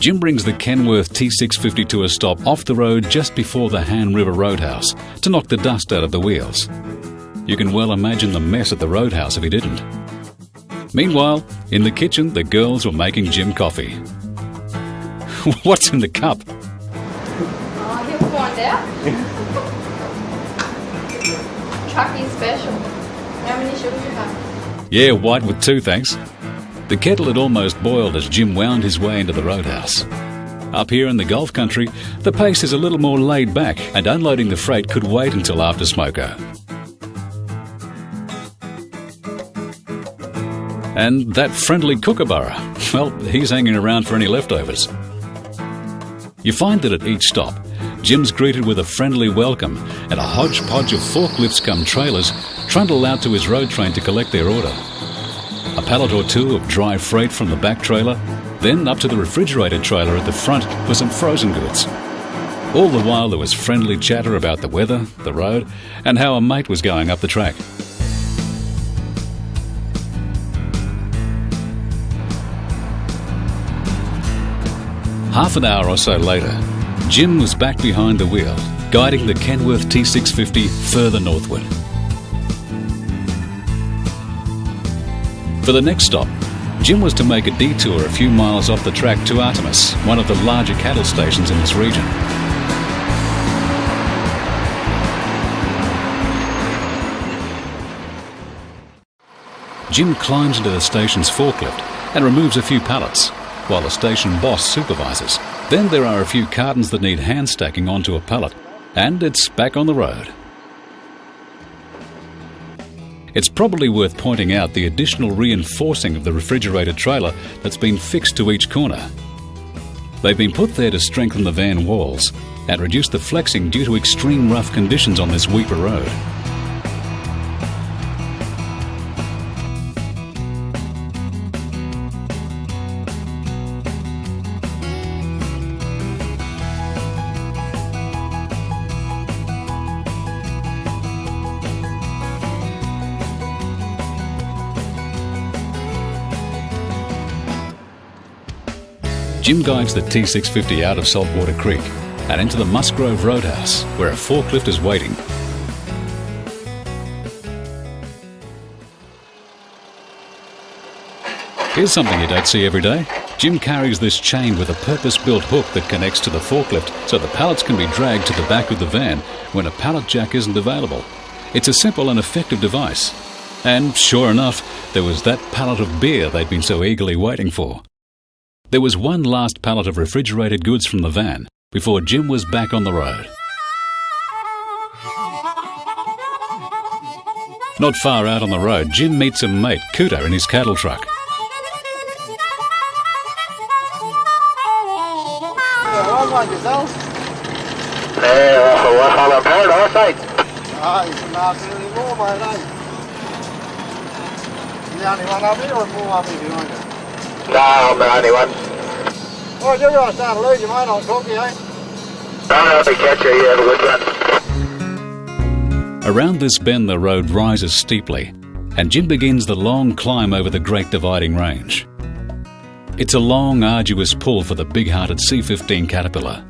Jim brings the Kenworth T650 to a stop off the road just before the Hann River Roadhouse to knock the dust out of the wheels. You can well imagine the mess at the roadhouse if he didn't. Meanwhile, in the kitchen, the girls were making Jim coffee. What's in the cup? Oh, he'll find out. Trucking special. How many sugars you have? Yeah, white with 2, thanks. The kettle had almost boiled as Jim wound his way into the roadhouse. Up here in the Gulf country, the pace is a little more laid back, and unloading the freight could wait until after smoko. And that friendly kookaburra, well, he's hanging around for any leftovers. You find that at each stop, Jim's greeted with a friendly welcome and a hodgepodge of forklifts come trailers trundle out to his road train to collect their order. A pallet or two of dry freight from the back trailer, then up to the refrigerated trailer at the front for some frozen goods. All the while there was friendly chatter about the weather, the road, and how a mate was going up the track. Half an hour or so later, Jim was back behind the wheel, guiding the Kenworth T650 further northward. For the next stop, Jim was to make a detour a few miles off the track to Artemis, one of the larger cattle stations in this region. Jim climbs into the station's forklift and removes a few pallets, while the station boss supervises. Then there are a few cartons that need hand stacking onto a pallet, and it's back on the road. It's probably worth pointing out the additional reinforcing of the refrigerated trailer that's been fixed to each corner. They've been put there to strengthen the van walls and reduce the flexing due to extreme rough conditions on this Weipa road. Jim guides the T650 out of Saltwater Creek and into the Musgrove Roadhouse, where a forklift is waiting. Here's something you don't see every day. Jim carries this chain with a purpose-built hook that connects to the forklift so the pallets can be dragged to the back of the van when a pallet jack isn't available. It's a simple and effective device. And sure enough, there was that pallet of beer they'd been so eagerly waiting for. There was one last pallet of refrigerated goods from the van before Jim was back on the road. Not far out on the road, Jim meets a mate, Cooter, in his cattle truck. What about yourself? On a paradise, eh? He's not really more, mate, You the only one up here or more up here behind you? No, I'm the only one. Oh, you're going to start to lose you, mate. I'll talk to you, eh? I'll be catch you. Have a good one. Around this bend, the road rises steeply, and Jim begins the long climb over the Great Dividing Range. It's a long, arduous pull for the big-hearted C15 Caterpillar.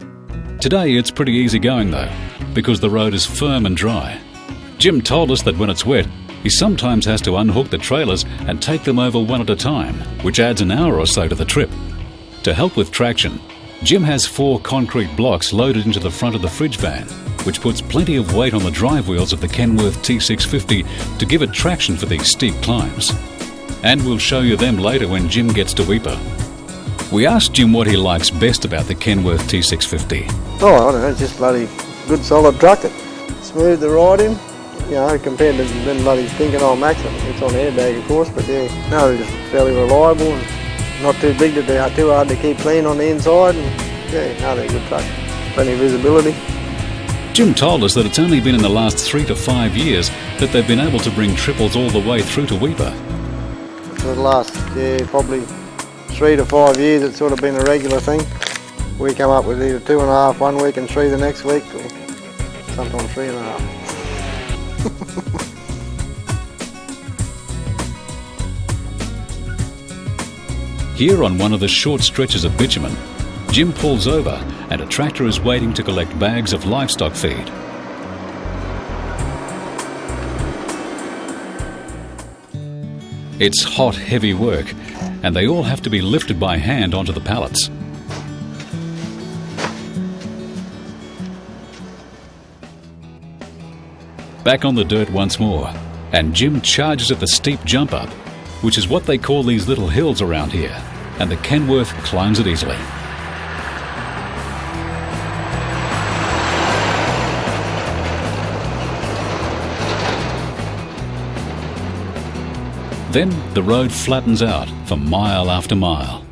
Today, it's pretty easy going, though, because the road is firm and dry. Jim told us that when it's wet, he sometimes has to unhook the trailers and take them over one at a time, which adds an hour or so to the trip. To help with traction, Jim has 4 concrete blocks loaded into the front of the fridge van, which puts plenty of weight on the drive wheels of the Kenworth T650 to give it traction for these steep climbs. And we'll show you them later when Jim gets to Weipa. We asked Jim what he likes best about the Kenworth T650. Oh, I don't know, it's just bloody good solid truck. Smooth to ride in. You know, compared to them bloody thinking, oh, Max, it's on airbag, of course, but yeah, no, they're just fairly reliable and not too big to do, too hard to keep clean on the inside, and yeah, no, they're a good truck. Plenty of visibility. Jim told us that it's only been in the last 3 to 5 years that they've been able to bring triples all the way through to Weipa. For the last, probably 3 to 5 years, it's sort of been a regular thing. We come up with either 2.5 one week and 3 the next week, or sometimes 3.5. Here on one of the short stretches of bitumen, Jim pulls over and a tractor is waiting to collect bags of livestock feed. It's hot, heavy work, and they all have to be lifted by hand onto the pallets. Back on the dirt once more, and Jim charges at the steep jump up, which is what they call these little hills around here, and the Kenworth climbs it easily. Then the road flattens out for mile after mile.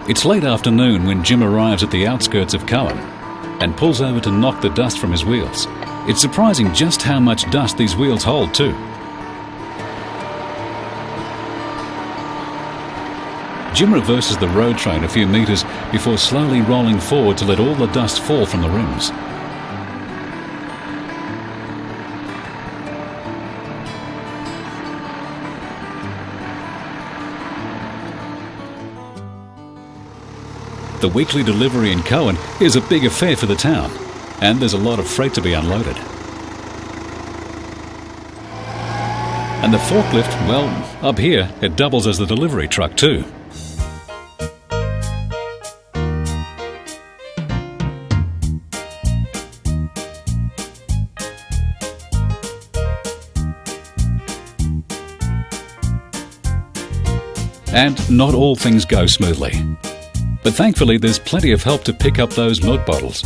It's late afternoon when Jim arrives at the outskirts of Cohen and pulls over to knock the dust from his wheels. It's surprising just how much dust these wheels hold too. Jim reverses the road train a few metres before slowly rolling forward to let all the dust fall from the rims. The weekly delivery in Cohen is a big affair for the town, and there's a lot of freight to be unloaded. And the forklift, well, up here, it doubles as the delivery truck too. And not all things go smoothly. But thankfully there's plenty of help to pick up those milk bottles.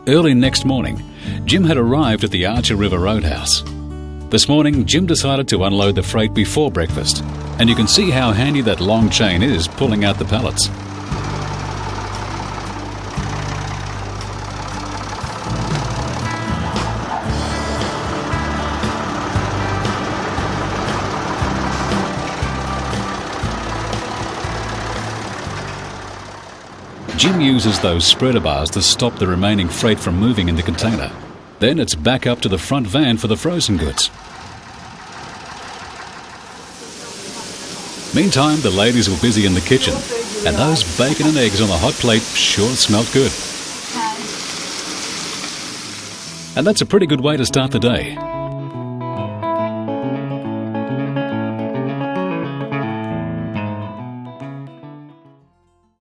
Early next morning, Jim had arrived at the Hann River Roadhouse. This morning, Jim decided to unload the freight before breakfast, and you can see how handy that long chain is pulling out the pallets. Jim uses those spreader bars to stop the remaining freight from moving in the container. Then it's back up to the front van for the frozen goods. Meantime, the ladies were busy in the kitchen, and those bacon and eggs on the hot plate sure smelled good. And that's a pretty good way to start the day.